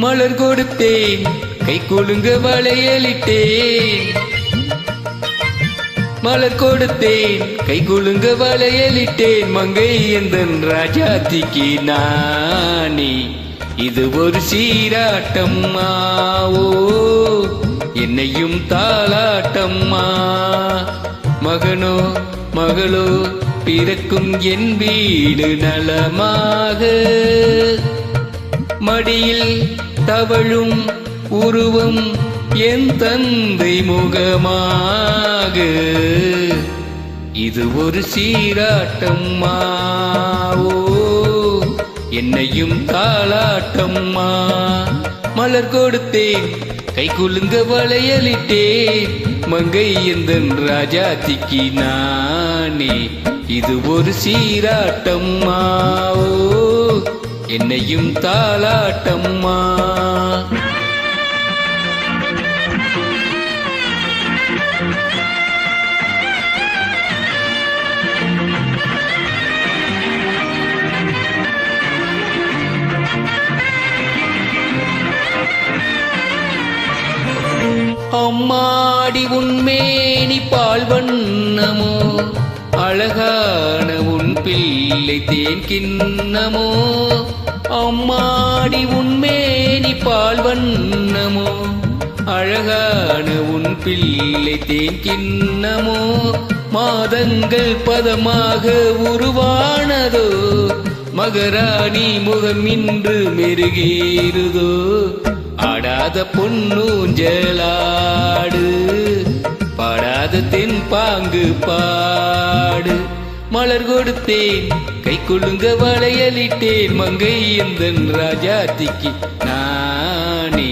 மலர் கொடுத்தேன், கை கொழுங்க வளையலிட்டேன். மலர் கொடுத்தேன், கை கொழுங்க வளையலிட்டேன். மங்கை எந்தன் ராஜாத்திக்கு நானே. இது ஒரு சீராட்டம்மாவோ, என்னையும் தாளாட்டம்மா. மகனோ மகளோ பிறக்கும் என் வீடு நலமாக. மடியில் தவழும் உருவம் என் தந்தை முகமாக. இது ஒரு சீராட்டம்மாவோ, என்னையும் தாளாட்டம்மா. மலர் கொடுத்தேன், கை குலுங்க வளையலிட்டேன். மங்கை எந்தன் ராஜாத்திக்கு நானே. இது ஒரு சீராட்டம்மாவோ, என்னையும் தாளாட்டம்மா. அம்மாடி உன்மேனி பால் வண்ணமோ, அழகான உன் பிள்ளை தேன் கிண்ணமோ. அம்மாடி உன்மேனி பால் வண்ணமோ, அழகான உன் பிள்ளை தேன் கிண்ணமோ. மாதங்கள் பதமாக உருவானதோ, மகராணி முகம் இன்று மெருகேறுதோ. ஆடாத பொன்னூஞ்சலாடு, பாடாத தென் பாங்கு பாடு. மலர் கொடுத்தேன், கை கொழுங்க வளையலிட்டேன். மங்கை எந்தன் ராஜாத்திக்கு நானே.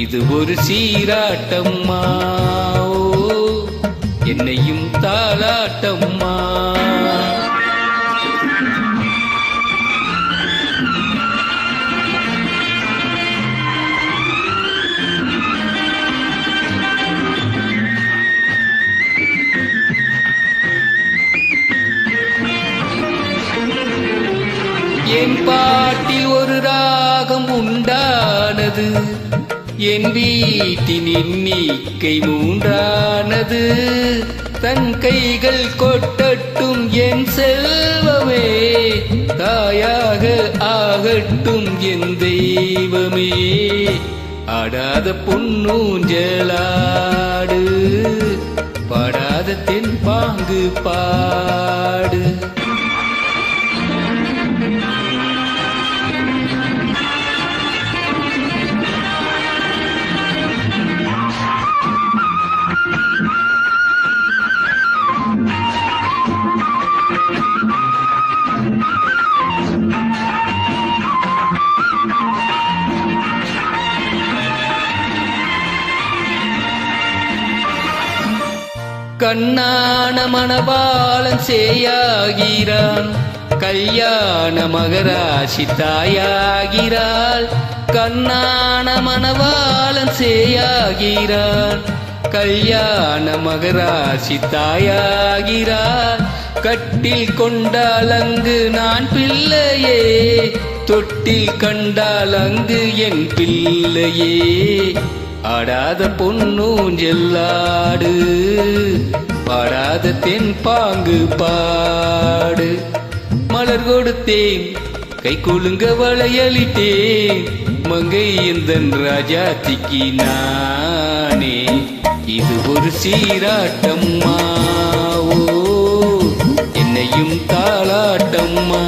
இது ஒரு சீராட்டம்மாவோ, என்னையும் தாளாட்டம்மா. என் பாட்டில் ஒரு ராகம் உண்டானது, என் வீட்டின் எண்ணிக்கை 3ஆனது. தன் கைகள் கொட்டட்டும் என் செல்வமே, தாயாக ஆகட்டும் என் தெய்வமே. ஆடாத பொன்னூஞ்சலாடு, பாடாத தென் பாங்கு பாடு. கண்ணான மணவாளன் சேயாகிறான், கல்யாண மகராசி தாயாகிறாள். கண்ணான மணவாளன் சேயாகிறான், கல்யாண மகராசி தாயாகிறாள். கட்டில் கொண்டால் அங்கு நான் பிள்ளையே, தொட்டில் கண்டால் அங்கு என் பிள்ளையே. ஆடாத பொன்னூஞ்செல்லாடு, பாடாத தென் பாங்கு பாடு. மலர் கொடுத்தேன், கை கொழுங்க வளையலிட்டேன். மங்கை எந்தன் ராஜாத்திக்கு நானே. இது ஒரு சீராட்டம்மாவோ, என்னையும் தாளாட்டம்மா.